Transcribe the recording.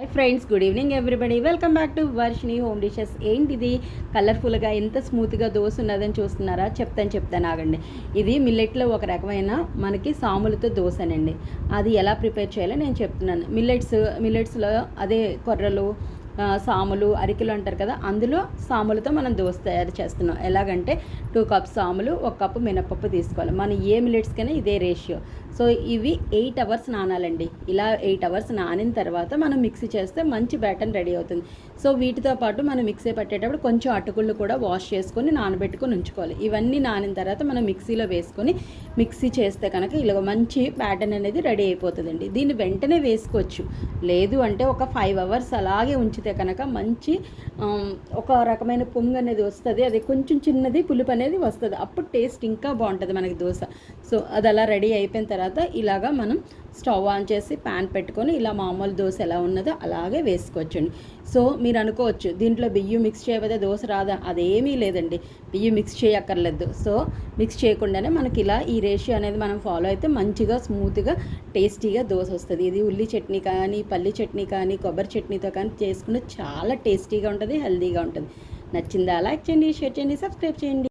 Hi friends, good evening everybody. Welcome back to Varshini home dishes. ఏంటిది కలర్ఫుల్గా ఎంత స్మూత్గా దోశ ఉన్నదని చూస్తున్నారా? చెప్తాను ఆగండి. ఇది మిల్లెట్లో ఒక రకమైన మనకి సాములతో దోశనండి. అది ఎలా ప్రిపేర్ చేయాలో నేను చెప్తున్నాను. మిల్లెట్స్లో అదే కొర్రలు, సాములు, అరికెలు అంటారు కదా, అందులో సాములతో మనం దోశ తయారు చేస్తున్నాం. ఎలాగంటే 2 కప్స్ సాములు, 1 కప్పు మినపప్పు తీసుకోవాలి. మన ఏ మిల్లెట్స్కైనా ఇదే రేషియో. సో ఇవి 8 అవర్స్ నానాలండి. ఇలా 8 అవర్స్ నానిన తర్వాత మనం మిక్సీ చేస్తే మంచి బ్యాటర్ రెడీ అవుతుంది. సో వీటితో పాటు మనం మిక్సీ పట్టేటప్పుడు కొంచెం అటుకుళ్ళు కూడా వాష్ చేసుకొని నానబెట్టుకొని ఉంచుకోవాలి. ఇవన్నీ నానిన తర్వాత మనం మిక్సీలో వేసుకొని మిక్సీ చేస్తే కనుక ఇలా మంచి బ్యాటర్ అనేది రెడీ అయిపోతుందండి. దీన్ని వెంటనే వేసుకోవచ్చు, లేదు అంటే ఒక 5 అవర్స్ అలాగే ఉంచితే కనుక మంచి ఒక రకమైన పొంగు అనేది వస్తుంది. అది కొంచెం చిన్నది పులుపు అనేది వస్తుంది. అప్పుడు టేస్ట్ ఇంకా బాగుంటుంది మనకి దోశ. సో అది అలా రెడీ అయిపోయిన తర్వాత ఇలాగా మనం స్టవ్ ఆన్ చేసి ప్యాన్ పెట్టుకొని ఇలా మామూలు దోశ ఎలా ఉన్నదో అలాగే వేసుకోవచ్చండి. సో మీరు అనుకోవచ్చు, దీంట్లో బియ్యం మిక్స్ చేయకపోతే దోశ రాదా? అదేమీ లేదండి, బియ్యం మిక్స్ చేయక్కర్లేదు. సో మిక్స్ చేయకుండానే మనకి ఇలా ఈ రేషియో అనేది మనం ఫాలో అయితే మంచిగా స్మూత్గా టేస్టీగా దోశ వస్తుంది. ఇది ఉల్లి చట్నీ కానీ, పల్లి చట్నీ కానీ, కొబ్బరి చట్నీతో కానీ చేసుకుంటే చాలా టేస్టీగా ఉంటుంది, హెల్తీగా ఉంటుంది. నచ్చిందా? లైక్ చేయండి, షేర్ చేయండి, సబ్స్క్రైబ్ చేయండి.